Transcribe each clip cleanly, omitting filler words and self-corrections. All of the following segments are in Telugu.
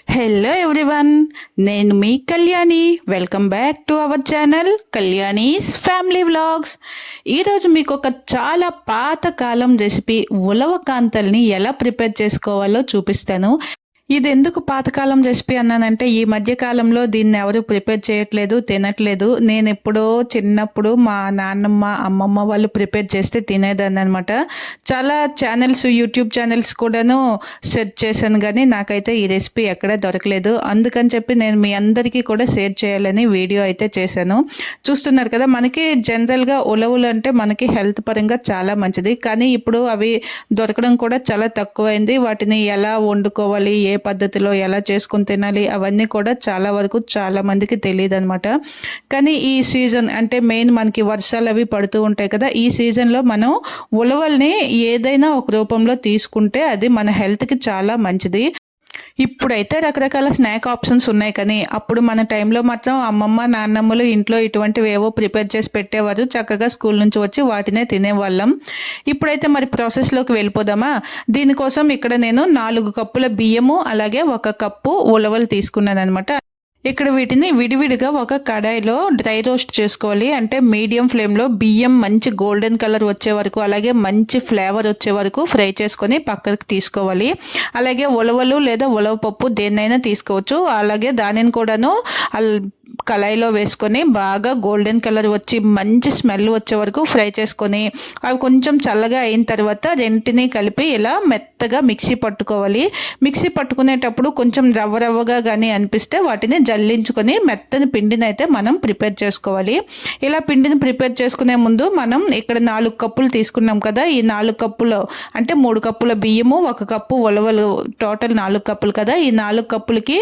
హలో ఎవ్రీవన్, నేను మీ Kalyani. Welcome back to our channel Kalyani's family vlogs. ఈరోజు మీకు ఒక చాలా పాతకాలం రెసిపీ ఉలవ కాంతల్ని ఎలా ప్రిపేర్ చేసుకోవాలో చూపిస్తాను. ఇది ఎందుకు పాతకాలం రెసిపీ అన్నానంటే ఈ మధ్య కాలంలో దీన్ని ఎవరు ప్రిపేర్ చేయట్లేదు, తినట్లేదు. నేను ఎప్పుడో చిన్నప్పుడు మా నాన్నమ్మ అమ్మమ్మ వాళ్ళు ప్రిపేర్ చేస్తే తినేదాన్ని అనమాట. చాలా ఛానల్స్, యూట్యూబ్ ఛానల్స్ కూడాను సెర్చ్ చేశాను, కానీ నాకైతే ఈ రెసిపీ ఎక్కడ దొరకలేదు. అందుకని చెప్పి నేను మీ అందరికీ కూడా షేర్ చేయాలని వీడియో అయితే చేశాను. చూస్తున్నారు కదా, మనకి జనరల్గా ఉలవలు అంటే మనకి హెల్త్ పరంగా చాలా మంచిది, కానీ ఇప్పుడు అవి దొరకడం కూడా చాలా తక్కువైంది. వాటిని ఎలా వండుకోవాలి, ఏ పద్ధతిలో ఎలా చేసుకుని తినాలి, అవన్నీ కూడా చాలా వరకు చాలా మందికి తెలియదు అనమాట. కానీ ఈ సీజన్ అంటే మెయిన్ మనకి వర్షాలు అవి పడుతూ ఉంటాయి కదా, ఈ సీజన్లో మనం ఉలవల్ని ఏదైనా ఒక రూపంలో తీసుకుంటే అది మన హెల్త్కి చాలా మంచిది. ఇప్పుడైతే రకరకాల స్నాక్ ఆప్షన్స్ ఉన్నాయి, కానీ అప్పుడు మన టైంలో మాత్రం అమ్మమ్మ నాన్నమ్మలు ఇంట్లో ఇటువంటివి ఏవో ప్రిపేర్ చేసి పెట్టేవారు. చక్కగా స్కూల్ నుంచి వచ్చి వాటినే తినేవాళ్ళం. ఇప్పుడైతే మరి ప్రాసెస్లోకి వెళ్ళిపోదామా. దీనికోసం ఇక్కడ నేను 4 కప్పుల బియ్యము అలాగే 1 కప్పు ఉలవలు తీసుకున్నాను అనమాట. ఇక్కడ వీటిని విడివిడిగా ఒక కడాయిలో డ్రై రోస్ట్ చేసుకోవాలి. అంటే మీడియం ఫ్లేమ్లో బియ్యం మంచి గోల్డెన్ కలర్ వచ్చే వరకు, అలాగే మంచి ఫ్లేవర్ వచ్చే వరకు ఫ్రై చేసుకొని పక్కకి తీసుకోవాలి. అలాగే ఉలవలు లేదా ఉలవ పప్పు దేన్నైనా తీసుకోవచ్చు. అలాగే దానిని కూడాను కళాయిలో వేసుకొని బాగా గోల్డెన్ కలర్ వచ్చి మంచి స్మెల్ వచ్చే వరకు ఫ్రై చేసుకొని అవి కొంచెం చల్లగా అయిన తర్వాత రెంటిని కలిపి ఇలా మెత్తగా మిక్సీ పట్టుకోవాలి. మిక్సీ పట్టుకునేటప్పుడు కొంచెం రవ్వగా కానీ అనిపిస్తే వాటిని జల్లించుకొని మెత్తని పిండిని అయితే మనం ప్రిపేర్ చేసుకోవాలి. ఇలా పిండిని ప్రిపేర్ చేసుకునే ముందు మనం ఇక్కడ 4 కప్పులు తీసుకున్నాం కదా, ఈ 4 కప్పులు అంటే 3 కప్పుల బియ్యము, 1 కప్పు ఉలవలు, టోటల్ 4 కప్పులు కదా. ఈ 4 కప్పులకి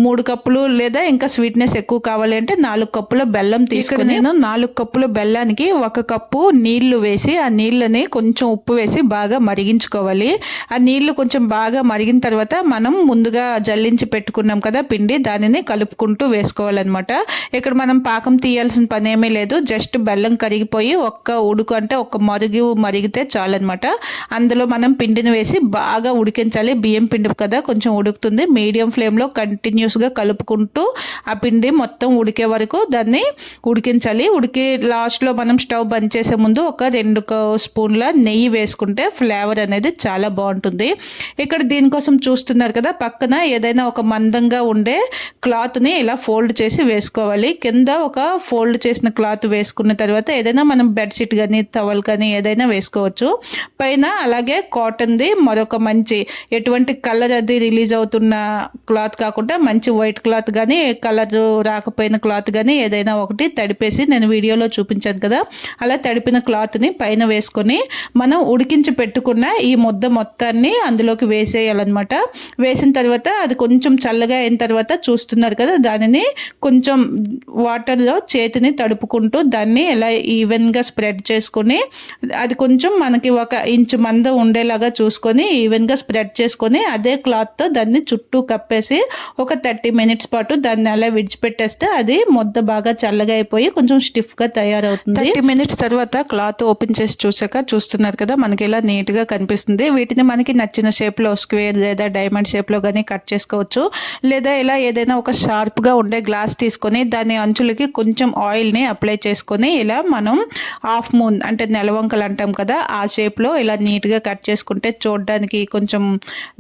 3 కప్పులు లేదా ఇంకా స్వీట్నెస్ ఎక్కువ కావాలి అంటే 4 కప్పుల బెల్లం తీసుకుని నేను 4 కప్పుల బెల్లానికి 1 కప్పు నీళ్లు వేసి ఆ నీళ్ళని కొంచెం ఉప్పు వేసి బాగా మరిగించుకోవాలి. ఆ నీళ్లు కొంచెం బాగా మరిగిన తర్వాత మనం ముందుగా జల్లించి పెట్టుకున్నాం కదా పిండి, దానిని కలుపుకుంటూ వేసుకోవాలన్నమాట. ఇక్కడ మనం పాకం తీయాల్సిన పని ఏమీ లేదు, జస్ట్ బెల్లం కరిగిపోయి ఒక్క ఉడుకు అంటే ఒక మరిగితే చాలన్నమాట. అందులో మనం పిండిని వేసి బాగా ఉడికించాలి. బియ్యం పిండి కదా కొంచెం ఉడుకుతుంది. మీడియం ఫ్లేమ్లో కంటిన్యూస్గా కలుపుకుంటూ ఆ పిండి మొత్తం ఉడికే వరకు దాన్ని ఉడికించాలి. ఉడికి లాస్ట్లో మనం స్టవ్ బంద్ చేసే ముందు ఒక 2 స్పూన్ల నెయ్యి వేసుకుంటే ఫ్లేవర్ అనేది చాలా బాగుంటుంది. ఇక్కడ దీనికోసం చూస్తున్నారు కదా, పక్కన ఏదైనా ఒక మందంగా ఉండే క్లాత్ని ఇలా ఫోల్డ్ చేసి వేసుకోవాలి. కింద ఒక ఫోల్డ్ చేసిన క్లాత్ వేసుకున్న తర్వాత ఏదైనా మనం బెడ్షీట్ కానీ టవల్ కానీ ఏదైనా వేసుకోవచ్చు. పైన అలాగే కాటన్ది మరొక మంచి ఎటువంటి కలర్ అది రిలీజ్ అవుతున్న క్లాత్ కాకుండా మంచి వైట్ క్లాత్ కానీ కలర్ రాకపోయిన క్లాత్ కానీ ఏదైనా ఒకటి తడిపేసి, నేను వీడియోలో చూపించాను కదా అలా తడిపిన క్లాత్ని పైన వేసుకొని మనం ఉడికించి పెట్టుకున్న ఈ ముద్ద మొత్తాన్ని అందులోకి వేసేయాలన్నమాట. వేసిన తర్వాత అది కొంచెం చల్లగా అయిన తర్వాత చూస్తున్నారు కదా, దానిని కొంచెం వాటర్లో చేతిని తడుపుకుంటూ దాన్ని ఎలా ఈవెన్గా స్ప్రెడ్ చేసుకొని అది కొంచెం మనకి 1 ఇంచు మందం ఉండేలాగా చూసుకొని ఈవెన్గా స్ప్రెడ్ చేసుకొని అదే క్లాత్తో దాన్ని చుట్టూ కప్పేసి ఒక 30 మినిట్స్ పాటు దాన్ని అలా విడిచిపెట్టేస్తే అది ముద్ద బాగా చల్లగా అయిపోయి కొంచెం స్టిఫ్గా తయారవుతుంది. 30 మినిట్స్ తర్వాత క్లాత్ ఓపెన్ చేసి చూసాక చూస్తున్నారు కదా మనకి ఇలా నీట్గా కనిపిస్తుంది. వీటిని మనకి నచ్చిన షేప్లో స్క్వేర్ లేదా డైమండ్ షేప్లో కానీ కట్ చేసుకోవచ్చు. లేదా ఇలా ఏదైనా ఒక షార్ప్గా ఉండే గ్లాస్ తీసుకొని దాని అంచులకి కొంచెం ఆయిల్ని అప్లై చేసుకొని ఇలా మనం హాఫ్ మూన్ అంటే నెలవంకలు అంటాం కదా ఆ షేప్లో ఇలా నీట్గా కట్ చేసుకుంటే చూడడానికి కొంచెం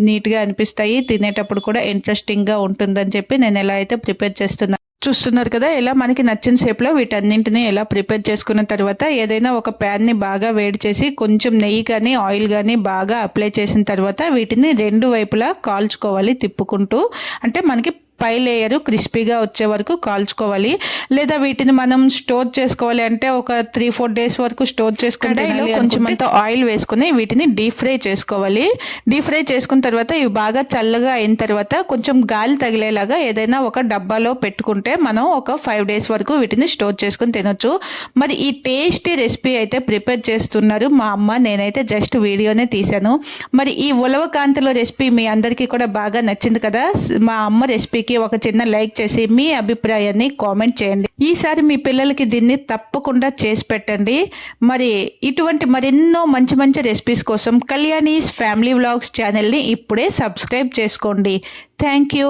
నీట్గా అనిపిస్తాయి. తినేటప్పుడు కూడా ఇంట్రెస్టింగ్గా ఉంటుందని చెప్పి నేను ఎలా అయితే ప్రిపేర్ చేస్తున్నాను. చూస్తున్నారు కదా, ఇలా మనకి నచ్చిన షేప్లో వీటన్నింటినీ ఎలా ప్రిపేర్ చేసుకున్న తర్వాత ఏదైనా ఒక ప్యాన్ని బాగా వేడి చేసి కొంచెం నెయ్యి కానీ ఆయిల్ కానీ బాగా అప్లై చేసిన తర్వాత వీటిని 2 వైపులా కాల్చుకోవాలి తిప్పుకుంటూ. అంటే మనకి పై లేయరు క్రిస్పీగా వచ్చే వరకు కాల్చుకోవాలి. లేదా వీటిని మనం స్టోర్ చేసుకోవాలి అంటే ఒక 3-4 డేస్ వరకు స్టోర్ చేసుకుంటే కొంచెం అంత ఆయిల్ వేసుకుని వీటిని డీప్ ఫ్రై చేసుకోవాలి. డీప్ ఫ్రై చేసుకున్న తర్వాత ఇవి బాగా చల్లగా అయిన తర్వాత కొంచెం గాలి తగిలేలాగా ఏదైనా ఒక డబ్బాలో పెట్టుకుంటే మనం ఒక 5 డేస్ వరకు వీటిని స్టోర్ చేసుకుని తినొచ్చు. మరి ఈ టేస్టీ రెసిపీ అయితే ప్రిపేర్ చేస్తున్నారు మా అమ్మ, నేనైతే జస్ట్ వీడియోనే తీశాను. మరి ఈ ఉలవ కాంతిలో రెసిపీ మీ అందరికీ కూడా బాగా నచ్చింది కదా. మా అమ్మ రెసిపీ వీడియోకి ఒక చిన్న లైక్ చేసి మీ అభిప్రాయాన్ని కామెంట్ చేయండి. ఈసారి మీ పిల్లలకి దీన్ని తప్పకుండా చేసి పెట్టండి. మరి ఇటువంటి మరెన్నో మంచి మంచి రెసిపీస్ కోసం కళ్యాణీస్ ఫ్యామిలీ వ్లాగ్స్ ఛానల్ని ఇప్పుడే సబ్స్క్రైబ్ చేసుకోండి. Thank you.